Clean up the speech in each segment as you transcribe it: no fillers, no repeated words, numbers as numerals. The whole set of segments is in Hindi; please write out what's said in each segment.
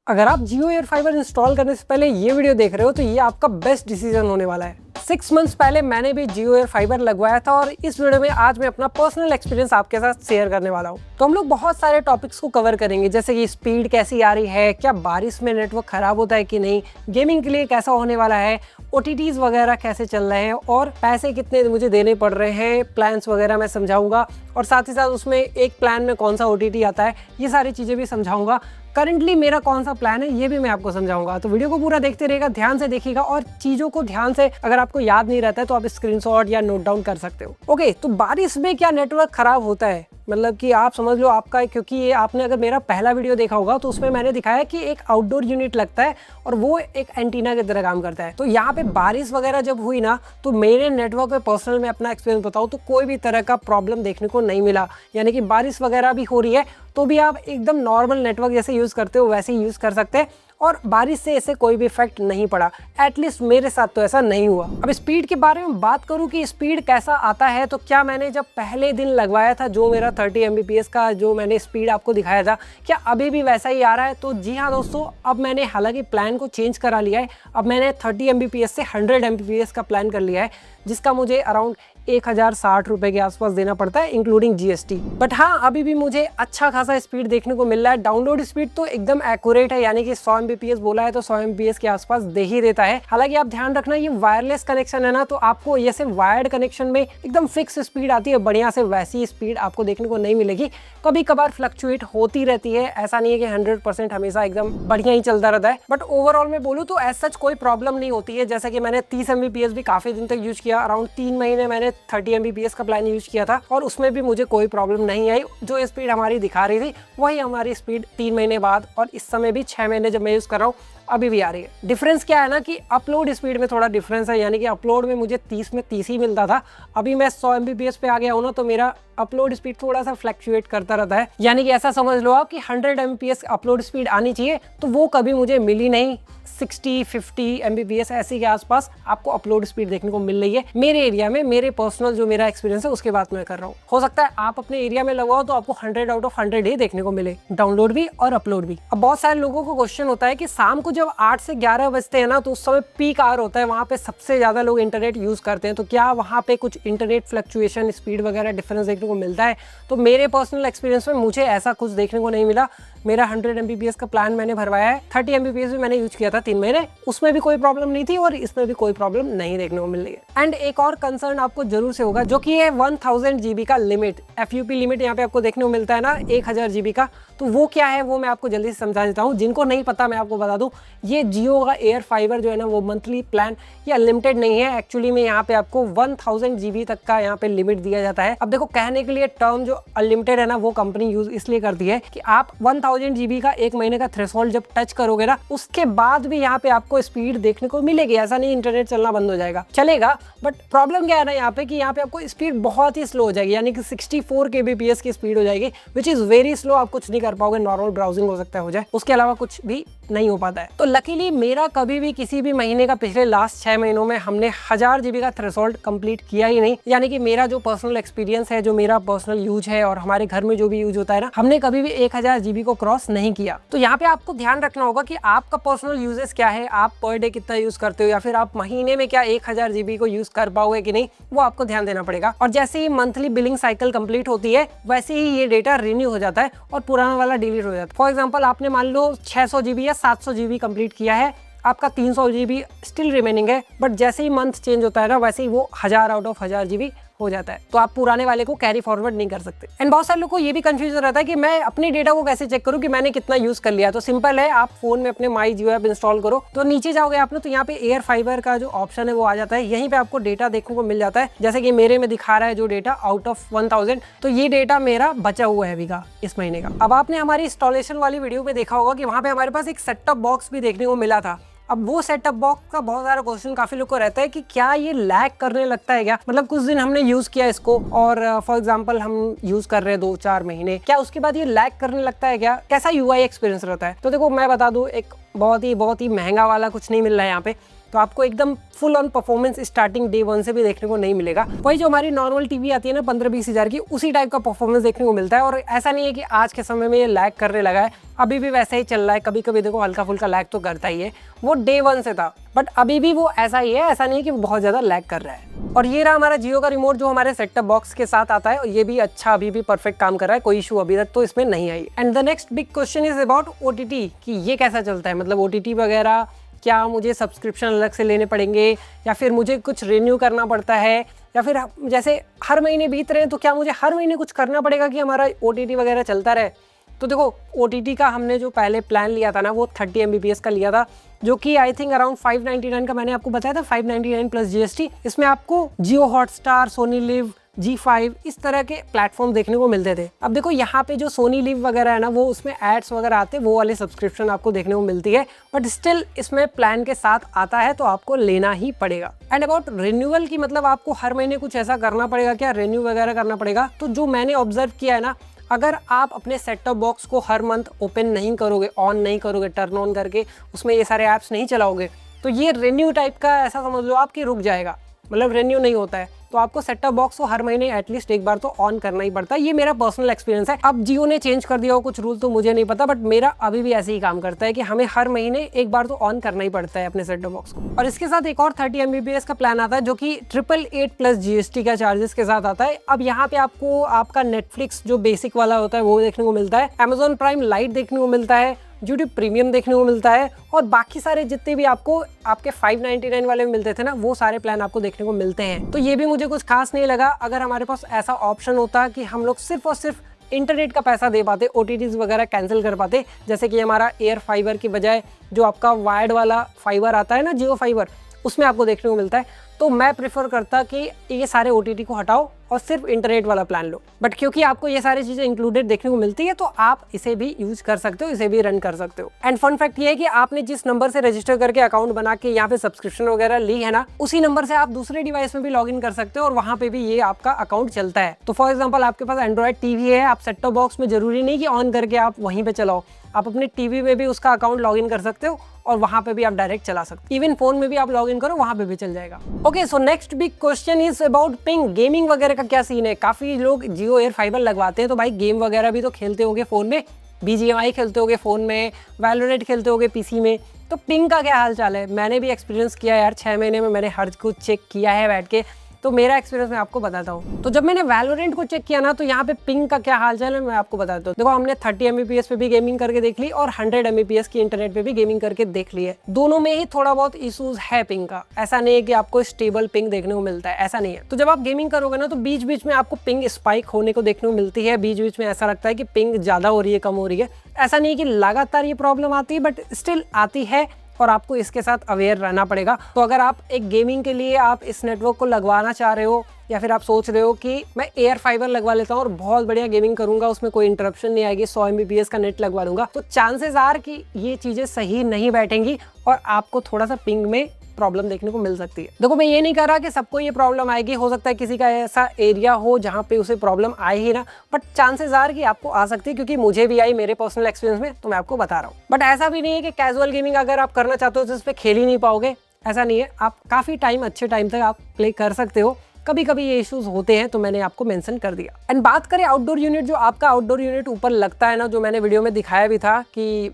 अगर आप जियो एयर फाइबर इंस्टॉल करने से पहले ये वीडियो देख रहे हो तो ये आपका बेस्ट डिसीजन होने वाला है। 6 मंथ्स पहले मैंने भी जियो एयर फाइबर लगवाया था और इस वीडियो में आज मैं अपना पर्सनल एक्सपीरियंस आपके साथ शेयर करने वाला हूँ। तो हम लोग बहुत सारे टॉपिक्स को कवर करेंगे, जैसे कि स्पीड कैसी आ रही है, क्या बारिश में नेटवर्क खराब होता है कि नहीं, गेमिंग के लिए कैसा होने वाला है, OTTs वगैरह कैसे चल रहे हैं और पैसे कितने मुझे देने पड़ रहे हैं, प्लान्स वगैरह मैं समझाऊंगा और साथ ही साथ उसमें एक प्लान में कौन सा OTT आता है, ये सारी चीज़ें भी समझाऊंगा। करंटली मेरा कौन सा प्लान है ये भी मैं आपको समझाऊंगा। तो वीडियो को पूरा देखते रहिएगा, ध्यान से देखिएगा और चीज़ों को ध्यान से, अगर आपको याद नहीं रहता है तो आप स्क्रीनशॉट या नोट डाउन कर सकते हो। ओके, तो बारिश में क्या नेटवर्क खराब होता है, मतलब कि आप समझ लो आपका, क्योंकि ये आपने अगर मेरा पहला वीडियो देखा होगा तो उसमें मैंने दिखाया कि एक आउटडोर यूनिट लगता है और वो एक एंटीना की तरह काम करता है। तो यहाँ पे बारिश वगैरह जब हुई ना, तो मेरे नेटवर्क पे पर्सनल में अपना एक्सपीरियंस बताऊँ तो कोई भी तरह का प्रॉब्लम देखने को नहीं मिला। यानी कि बारिश वगैरह भी हो रही है तो भी आप एकदम नॉर्मल नेटवर्क जैसे यूज़ करते हो वैसे ही यूज़ कर सकते हैं और बारिश से ऐसे कोई भी इफेक्ट नहीं पड़ा। एटलीस्ट मेरे साथ तो ऐसा नहीं हुआ। अब स्पीड के बारे में बात करूं कि स्पीड कैसा आता है, तो क्या मैंने जब पहले दिन लगवाया था जो मेरा 30 Mbps का जो मैंने स्पीड आपको दिखाया था, क्या अभी भी वैसा ही आ रहा है? तो जी हाँ दोस्तों, अब मैंने हालांकि प्लान को चेंज करा लिया है। अब मैंने 30 Mbps से 100 Mbps का प्लान कर लिया है, जिसका मुझे अराउंड 1060 रुपए के आसपास देना पड़ता है इंक्लूडिंग GST। बट हाँ, अभी भी मुझे अच्छा खासा स्पीड देखने को मिल रहा है। डाउनलोड स्पीड तो एकदम एक्यूरेट है, यानी कि 100 Mbps बोला है तो 100 Mbps के आसपास दे ही देता है। हालांकि आप ध्यान रखना, ये वायरलेस कनेक्शन है ना, तो आपको जैसे वायर्ड कनेक्शन में एकदम फिक्स स्पीड आती है बढ़िया से, वैसी स्पीड आपको देखने को नहीं मिलेगी। कभी कभार फ्लक्चुएट होती रहती है, ऐसा नहीं है कि 100% हमेशा एकदम बढ़िया ही चलता रहता है। बट ओवरऑल में बोलूँ तो एज सच कोई प्रॉब्लम नहीं होती है। जैसे कि मैंने 30 Mbps भी काफी दिन तक यूज किया, अराउंड 3 महीने मैंने 30 Mbps का प्लान यूज किया था और उसमें भी मुझे कोई प्रॉब्लम नहीं आई। जो स्पीड हमारी दिखा रही थी वही हमारी स्पीड 3 महीने बाद और इस समय भी 6 महीने जब मैं यूज कर रहा हूँ अभी भी आ रही है। डिफरेंस क्या है ना कि अपलोड स्पीड में थोड़ा डिफरेंस है, यानी कि अपलोड में मुझे 30 में 30 ही मिलता था, अभी मैं 100 Mbps पे आ गया हूँ ना, तो मेरा अपलोड स्पीड थोड़ा सा फ्लक्चुएट करता रहता है। यानी कि ऐसा समझ लो आप कि 100 Mbps अपलोड स्पीड आनी चाहिए, तो वो कभी मुझे मिली नहीं। 60-50 Mbps ऐसे के आसपास आपको अपलोड स्पीड देखने को मिल रही है मेरे एरिया में। मेरे पर्सनल जो मेरा एक्सपीरियंस है उसके बात मैं कर रहा हूँ। हो सकता है आप अपने एरिया में लगवाओ तो आपको 100 आउट ऑफ 100 ही देखने को मिले, डाउनलोड भी और अपलोड भी। अब बहुत सारे लोगों को क्वेश्चन होता है कि शाम को जब 8 से 11 बजते हैं ना, तो उस समय पीक आवर होता है, वहाँ पे सबसे ज्यादा लोग इंटरनेट यूज करते हैं, तो क्या वहाँ पे कुछ इंटरनेट फ्लक्चुएशन, स्पीड वगैरह डिफरेंस देखने को मिलता है? तो मेरे पर्सनल एक्सपीरियंस में मुझे ऐसा कुछ देखने को नहीं मिला। मेरा 100 Mbps का प्लान मैंने भरवाया है, 30 Mbps भी मैंने यूज किया था 3 महीने, उसमें भी कोई प्रॉब्लम नहीं थी और इसमें भी कोई प्रॉब्लम नहीं देखने को मिल रही है। एंड एक और कंसर्न आपको जरूर से होगा, जो कि है 1000 GB का लिमिट, FUP लिमिट यहाँ पे आपको देखने को मिलता है ना, 1000 GB का। तो वो क्या है वो मैं आपको जल्दी से समझा देता हूँ। जिनको नहीं पता मैं आपको बता दूँ, ये जियो का एयर फाइबर जो है ना, वो मंथली प्लान ये अनलिमिटेड नहीं है। एक्चुअली में यहाँ पे आपको 1000 GB तक का यहाँ पे लिमिट दिया जाता है। अब देखो, कहने के लिए टर्म जो अनलिमिटेड है ना, वो कंपनी यूज इसलिए करती है कि आप 1000 GB का एक महीने का थ्रेशोल्ड जब टच करोगे ना, उसके बाद भी यहाँ पे आपको स्पीड देखने को मिलेगी। ऐसा नहीं इंटरनेट चलना बंद हो जाएगा, चलेगा। बट प्रॉब्लम क्या है ना यहाँ पे कि यहाँ पे आपको स्पीड बहुत ही स्लो हो जाएगी, यानी कि 64 kbps की स्पीड हो जाएगी, विच इज वेरी स्लो। आप कुछ नहीं कर पाओगे, नॉर्मल ब्राउजिंग हो सकता है हो जाए, उसके अलावा कुछ भी नहीं हो पाता है। तो लकीली मेरा कभी भी किसी भी महीने का पिछले लास्ट 6 महीनों में हमने 1000 GB का थ्रेशोल्ड कंप्लीट किया ही नहीं। यानी कि मेरा जो पर्सनल एक्सपीरियंस है, जो मेरा पर्सनल यूज है और हमारे घर में जो भी यूज होता है ना, हमने कभी भी 1000 GB को क्रॉस नहीं किया। तो यहाँ पे आपको ध्यान रखना होगा कि आपका पर्सनल यूजेस क्या है, आप पर डे कितना यूज करते हो, या फिर आप महीने में क्या 1000 GB को यूज कर पाओगे कि नहीं, वो आपको ध्यान देना पड़ेगा। और जैसे ही मंथली बिलिंग साइकिल कंप्लीट होती है, वैसे ही ये डेटा रिन्यू हो जाता है और पुराना वाला डिलीट हो जाता है। फॉर एग्जाम्पल, आपने मान लो 600 GB या 700 GB कंप्लीट किया है, आपका 300 GB स्टिल रिमेनिंग है, बट जैसे ही मंथ चेंज होता है ना, वैसे ही वो 1000 आउट ऑफ 1000 GB हो जाता है। तो आप पुराने वाले को कैरी फॉरवर्ड नहीं कर सकते। एंड बहुत सारे लोगों को ये भी कंफ्यूजन रहता है कि मैं अपनी डेटा को कैसे चेक करूं कि मैंने कितना यूज कर लिया। तो सिंपल है, आप फोन में अपने माई जियो ऐप इंस्टॉल करो, तो नीचे जाओगे आपने, तो यहाँ पे एयर फाइबर का जो ऑप्शन है वो आ जाता है। यहीं पे आपको डेटा देखने को मिल जाता है, जैसे कि मेरे में दिखा रहा है जो डेटा आउट ऑफ 1000, तो ये डेटा मेरा बचा हुआ है अभी का, इस महीने का। अब आपने हमारी इंस्टॉलेशन वाली वीडियो में देखा होगा कि वहाँ पे हमारे पास एक सेट टॉप बॉक्स भी देखने को मिला था। अब वो सेटअप बॉक्स का बहुत सारा क्वेश्चन काफी लोग को रहता है कि क्या ये लैग करने लगता है क्या, मतलब कुछ दिन हमने यूज किया इसको और फॉर एग्जांपल हम यूज कर रहे हैं 2-4 महीने, क्या उसके बाद ये लैग करने लगता है क्या, कैसा UI एक्सपीरियंस रहता है? तो देखो मैं बता दूं, एक बहुत ही महंगा वाला कुछ नहीं मिल रहा है यहाँ पे। तो आपको एकदम full on performance starting day 1 से भी देखने को नहीं मिलेगा। वही जो हमारी नॉर्मल टीवी आती है ना 15-20 हज़ार की, उसी टाइप का परफॉर्मेंस देखने को मिलता है। और ऐसा नहीं है कि आज के समय में ये लैग करने लगा है, अभी भी वैसे ही चल रहा है। कभी कभी देखो हल्का फुल्का लैग तो करता ही है, वो डे 1 से था, बट अभी भी वो ऐसा ही है, ऐसा नहीं है कि वो बहुत ज़्यादा लैग कर रहा है। और ये रहा हमारा जियो का रिमोट जो हमारे सेट टॉप बॉक्स के साथ आता है, और ये भी अच्छा अभी भी परफेक्ट काम कर रहा है, कोई इशू अभी तक तो इसमें नहीं आई। And the next big question is about OTT कि ये कैसा चलता है, मतलब OTT वगैरह क्या मुझे सब्सक्रिप्शन अलग से लेने पड़ेंगे या फिर मुझे कुछ रिन्यू करना पड़ता है, या फिर जैसे हर महीने बीत रहे हैं तो क्या मुझे हर महीने कुछ करना पड़ेगा कि हमारा OTT वगैरह चलता रहे। तो देखो OTT का हमने जो पहले प्लान लिया था ना वो 30 Mbps का लिया था, जो कि आई थिंक अराउंड 599 का मैंने आपको बताया था, 599 प्लस GST। इसमें आपको जियो हॉटस्टार, सोनी लिव, G5 इस तरह के प्लेटफॉर्म देखने को मिलते थे। अब देखो यहाँ पे जो सोनी लिव वगैरह है ना, वो उसमें एड्स वगैरह आते हैं, वो वाले सब्सक्रिप्शन आपको देखने को मिलती है, बट स्टिल इसमें प्लान के साथ आता है तो आपको लेना ही पड़ेगा। एंड अबाउट रिन्यूअल की, मतलब आपको हर महीने कुछ ऐसा करना पड़ेगा क्या, रिन्यू वगैरह करना पड़ेगा? तो जो मैंने ऑब्जर्व किया है ना, अगर आप अपने सेट टॉप बॉक्स को हर मंथ ओपन नहीं करोगे, ऑन नहीं करोगे, टर्न ऑन करके उसमें ये सारे ऐप्स नहीं चलाओगे, तो ये रिन्यू टाइप का ऐसा समझ लो आपकी रुक जाएगा, मतलब रिन्यू नहीं होता है। तो आपको सेट टॉप बॉक्स को हर महीने एटलीस्ट एक बार तो ऑन करना ही पड़ता है। ये मेरा पर्सनल एक्सपीरियंस है। अब जियो ने चेंज कर दिया हो कुछ रूल तो मुझे नहीं पता, बट मेरा अभी भी ऐसे ही काम करता है कि हमें हर महीने एक बार तो ऑन करना ही पड़ता है अपने सेट टॉप बॉक्स को। और इसके साथ एक और 30 Mbps का प्लान आता है जो कि 888 प्लस GST का चार्जेस के साथ आता है। अब यहाँ पे आपको आपका नेटफ्लिक्स जो बेसिक वाला होता है वो देखने को मिलता है, Amazon प्राइम लाइट देखने को मिलता है, यूट्यूब प्रीमियम देखने को मिलता है, और बाकी सारे जितने भी आपको आपके 599 वाले में मिलते थे ना, वो सारे प्लान आपको देखने को मिलते हैं। तो ये भी मुझे कुछ खास नहीं लगा। अगर हमारे पास ऐसा ऑप्शन होता कि हम लोग सिर्फ और सिर्फ इंटरनेट का पैसा दे पाते, OTTs वगैरह कैंसिल कर पाते, जैसे कि हमारा एयर फाइबर की बजाय जो आपका वायर्ड वाला फाइबर आता है ना, जियो फाइबर, उसमें आपको देखने को मिलता है, तो मैं प्रेफर करता कि ये सारे OTT को हटाओ और सिर्फ इंटरनेट वाला प्लान लो। बट क्योंकि आपको ये सारी चीज़ें इंक्लूडेड देखने को मिलती है, तो आप इसे भी यूज कर सकते हो, इसे भी रन कर सकते हो। एंड फन फैक्ट ये है कि आपने जिस नंबर से रजिस्टर करके अकाउंट बना के यहाँ पे सब्सक्रिप्शन वगैरह ली है ना, उसी नंबर से आप दूसरे डिवाइस में भी लॉग इन कर सकते हो और वहाँ पे भी ये आपका अकाउंट चलता है। तो फॉर एग्जाम्पल आपके पास एंड्रॉइड टीवी है, आप सेट टॉप बॉक्स में जरूरी नहीं कि ऑन करके आप वहीं पे चलाओ, आप अपने टीवी में भी उसका अकाउंट लॉग इन कर सकते हो और वहां पे भी आप डायरेक्ट चला सकते हो। इवन फोन में भी आप लॉग इन करो, वहां पे भी चल जाएगा। Okay, so next big question is about ping. Gaming वगैरह का क्या सीन है? काफी लोग जियो एयर फाइबर लगवाते हैं तो भाई गेम वगैरह भी तो खेलते होंगे फोन में, BGMI खेलते होंगे फोन में, वैलोरेंट खेलते होंगे PC में, तो पिंग का क्या हाल चाल है? मैंने भी एक्सपीरियंस किया यार, 6 महीने में मैंने हर कुछ चेक किया है बैठ के, तो मेरा एक्सपीरियंस मैं आपको बताता हूँ। तो जब मैंने वैलोरेंट को चेक किया ना, तो यहाँ पे पिंग का क्या हाल चाल है मैं आपको बताता हूँ। देखो, हमने 30 Mbps पे भी गेमिंग करके देख ली और 100 Mbps की इंटरनेट पे भी गेमिंग करके देख ली है। दोनों में ही थोड़ा बहुत इशूज है पिंग का, ऐसा नहीं है कि आपको स्टेबल पिंग देखने को मिलता है, ऐसा नहीं है। तो जब आप गेमिंग करोगे ना, तो बीच बीच में आपको पिंग स्पाइक होने को देखने को मिलती है, बीच बीच में ऐसा लगता है कि पिंग ज्यादा हो रही है, कम हो रही है। ऐसा नहीं है कि लगातार ये प्रॉब्लम आती है, बट स्टिल आती है और आपको इसके साथ अवेयर रहना पड़ेगा। तो अगर आप एक गेमिंग के लिए आप इस नेटवर्क को लगवाना चाह रहे हो, या फिर आप सोच रहे हो कि मैं एयर फाइबर लगवा लेता हूँ और बहुत बढ़िया गेमिंग करूंगा, उसमें कोई इंटरप्शन नहीं आएगी, 100 Mbps का नेट लगवा दूंगा, तो चांसेस आर कि ये चीजें सही नहीं बैठेंगी और आपको थोड़ा सा पिंग में प्रॉब्लम देखने को मिल सकती है। देखो, मैं ये नहीं कह रहा कि सबको ये प्रॉब्लम आएगी, हो सकता है किसी का ऐसा एरिया हो जहाँ पे उसे प्रॉब्लम आए ही ना, बट चांसेस आर कि आपको आ सकती है, क्योंकि मुझे भी आई मेरे पर्सनल एक्सपीरियंस में, तो मैं आपको बता रहा हूँ। बट ऐसा भी नहीं है कि कैजुअल गेमिंग अगर आप करना चाहते हो तो इस पे खेल ही नहीं पाओगे, ऐसा नहीं है। आप काफी टाइम, अच्छे टाइम तक आप प्ले कर सकते हो। कभी कभी ये इश्यूज होते हैं, तो मैंने आपको मेंशन कर दिया। एंड बात करें आउटडोर यूनिट, जो आपका आउटडोर यूनिट ऊपर लगता है ना, जो मैंने वीडियो में दिखाया भी था कि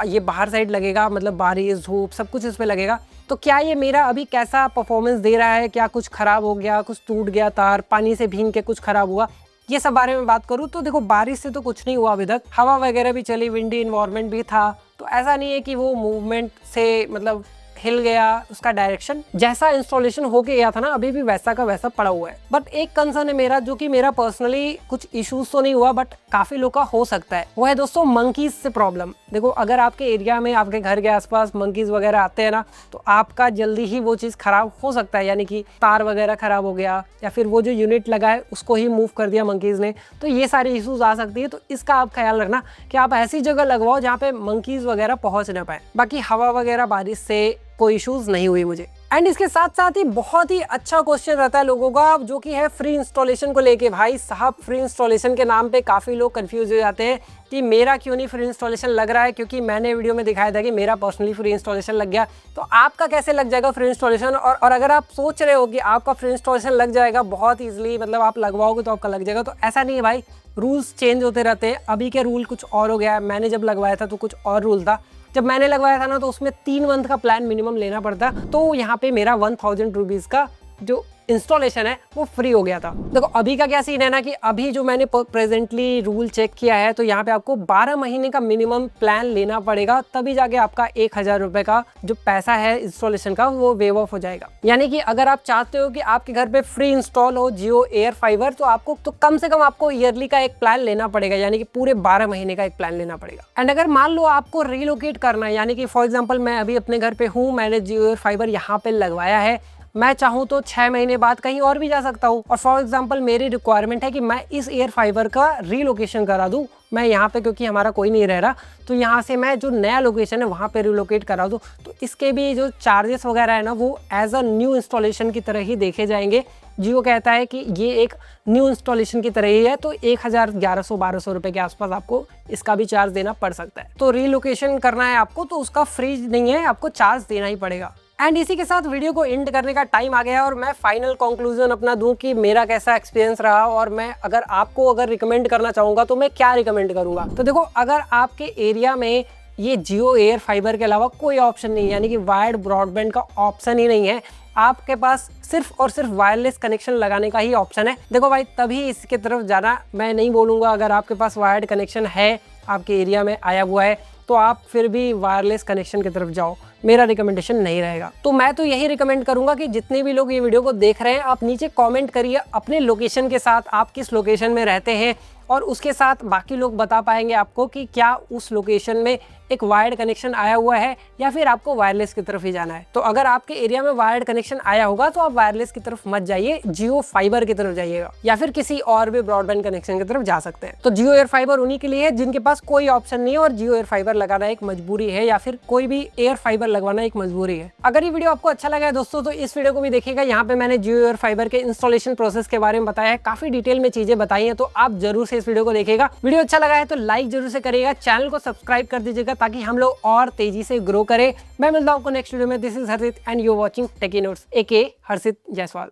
ये बाहर साइड लगेगा, मतलब बारिश धूप सब कुछ इस पे लगेगा, तो क्या ये मेरा अभी कैसा परफॉर्मेंस दे रहा है? क्या कुछ खराब हो गया, कुछ टूट गया तार, पानी से भीग के कुछ खराब हुआ, ये सब बारे में बात करूँ तो देखो, बारिश से तो कुछ नहीं हुआ अभी तक, हवा वगैरह भी चली, विंडी इन्वायरमेंट भी था, तो ऐसा नहीं है कि वो मूवमेंट से मतलब हिल गया, उसका डायरेक्शन जैसा इंस्टॉलेशन होके गया था ना, अभी भी वैसा का वैसा पड़ा हुआ है। बट एक कंसर्न है मेरा, जो कि मेरा पर्सनली कुछ इश्यूज तो नहीं हुआ, बट काफी लोग का हो सकता है, वो है दोस्तों मंकीज से प्रॉब्लम। देखो, अगर आपके एरिया में, आपके घर के आसपास मंकीज वगैरह आते हैं ना, तो आपका जल्दी ही वो चीज खराब हो सकता है, यानी कि तार वगैरह खराब हो गया, या फिर वो जो यूनिट लगा है उसको ही मूव कर दिया मंकीज ने, तो ये सारी इश्यूज आ सकती है। तो इसका आप ख्याल रखना कि आप ऐसी जगह लगवाओ जहाँ पे मंकीज वगैरह पहुंच ना पाए। बाकी हवा वगैरह, बारिश से कोई इश्यूज नहीं हुई मुझे। एंड इसके साथ साथ ही बहुत ही अच्छा क्वेश्चन रहता है लोगों का, जो कि है फ्री इंस्टॉलेशन को लेके। भाई साहब, फ्री इंस्टॉलेशन के नाम पे काफ़ी लोग कंफ्यूज हो जाते हैं कि मेरा क्यों नहीं फ्री इंस्टॉलेशन लग रहा है, क्योंकि मैंने वीडियो में दिखाया था कि मेरा पर्सनली फ्री इंस्टॉलेशन लग गया। तो आपका कैसे लग जाएगा फ्री इंस्टॉलेशन? और अगर आप सोच रहे हो कि आपका फ्री इंस्टॉलेशन लग जाएगा बहुत ईजिली, मतलब आप लगवाओगे तो आपका लग जाएगा, तो ऐसा नहीं है भाई। रूल्स चेंज होते रहते हैं। अभी के रूल कुछ और हो गया है, मैंने जब लगवाया था तो कुछ और रूल था। जब मैंने लगवाया था ना तो उसमें 3 मंथ का प्लान मिनिमम लेना पड़ता, तो यहाँ पे मेरा 1000 रुपीज़ का जो इंस्टॉलेशन है वो फ्री हो गया था। देखो अभी का क्या सीन है ना कि अभी जो मैंने प्रेजेंटली रूल चेक किया है, तो यहाँ पे आपको 12 महीने का मिनिमम प्लान लेना पड़ेगा, तभी जाके आपका 1000 रुपए का जो पैसा है इंस्टॉलेशन का वो वेव ऑफ हो जाएगा। यानी कि अगर आप चाहते हो कि आपके घर पे फ्री इंस्टॉल हो जियो एयर फाइबर, तो आपको तो कम से कम आपको ईयरली का एक प्लान लेना पड़ेगा, यानी कि पूरे 12 महीने का एक प्लान लेना पड़ेगा। एंड अगर मान लो आपको रिलोकेट करना है, यानी कि फॉर एग्जाम्पल मैं अभी अपने घर पे हूँ, मैंने जियो एयर फाइबर यहाँ पे लगवाया है, मैं चाहूँ तो 6 महीने बाद कहीं और भी जा सकता हूँ। और फॉर एग्जांपल मेरी रिक्वायरमेंट है कि मैं इस एयर फाइबर का रीलोकेशन करा दूँ, मैं यहाँ पे, क्योंकि हमारा कोई नहीं रह रहा, तो यहाँ से मैं जो नया लोकेशन है वहाँ पे रिलोकेट करा दूँ, तो इसके भी जो चार्जेस वगैरह है ना वो एज अ न्यू इंस्टॉलेशन की तरह ही देखे जाएंगे। जियो कहता है कि ये एक न्यू इंस्टॉलेशन की तरह ही है, तो 1100-1200 रुपये के आसपास आपको इसका भी चार्ज देना पड़ सकता है। तो रीलोकेशन करना है आपको तो उसका फ्री नहीं है, आपको चार्ज देना ही पड़ेगा। एंड इसी के साथ वीडियो को एंड करने का टाइम आ गया है, और मैं फाइनल कंक्लूजन अपना दूं कि मेरा कैसा एक्सपीरियंस रहा, और मैं अगर रिकमेंड करना चाहूँगा तो मैं क्या रिकमेंड करूँगा। तो देखो, अगर आपके एरिया में ये जियो एयर फाइबर के अलावा कोई ऑप्शन नहीं है, यानी कि वायर्ड ब्रॉडबैंड का ऑप्शन ही नहीं है, आपके पास सिर्फ और सिर्फ वायरलेस कनेक्शन लगाने का ही ऑप्शन है, देखो भाई तभी इसके तरफ जाना। मैं नहीं बोलूँगा अगर आपके पास वायर्ड कनेक्शन है, आपके एरिया में आया हुआ है, तो आप फिर भी वायरलेस कनेक्शन की तरफ जाओ, मेरा रिकमेंडेशन नहीं रहेगा। तो मैं तो यही रिकमेंड करूंगा कि जितने भी लोग ये वीडियो को देख रहे हैं, आप नीचे कमेंट करिए अपने लोकेशन के साथ, आप किस लोकेशन में रहते हैं, और उसके साथ बाकी लोग बता पाएंगे आपको कि क्या उस लोकेशन में एक वायर्ड कनेक्शन आया हुआ है या फिर आपको वायरलेस की तरफ ही जाना है। तो अगर आपके एरिया में वायर्ड कनेक्शन आया होगा तो आप वायरलेस की तरफ मत जाइए, जियो फाइबर की तरफ जाइएगा, या फिर किसी और भी ब्रॉडबैंड कनेक्शन की तरफ जा सकते हैं। तो जियो एयर फाइबर उन्हीं के लिए है जिनके पास कोई ऑप्शन नहीं है, और जियो एयर फाइबर लगाना एक मजबूरी है, या फिर कोई भी एयर फाइबर लगवाना एक मजबूरी है। अगर ये वीडियो आपको अच्छा लगा है दोस्तों, तो इस वीडियो को भी देखिएगा। यहाँ पे मैंने जियो एयर फाइबर के इंस्टॉलेशन प्रोसेस के बारे में बताया है, काफी डिटेल में चीजें बताई है, तो आप जरूर से इस वीडियो को देखिएगा। वीडियो अच्छा लगा है तो लाइक जरूर से करिएगा, चैनल को सब्सक्राइब कर दीजिएगा ताकि हम लोग और तेजी से ग्रो करें। मैं मिलता हूं आपको नेक्स्ट वीडियो में। This is Harshit and you watching Techie Notes AK Harshit Jaiswal.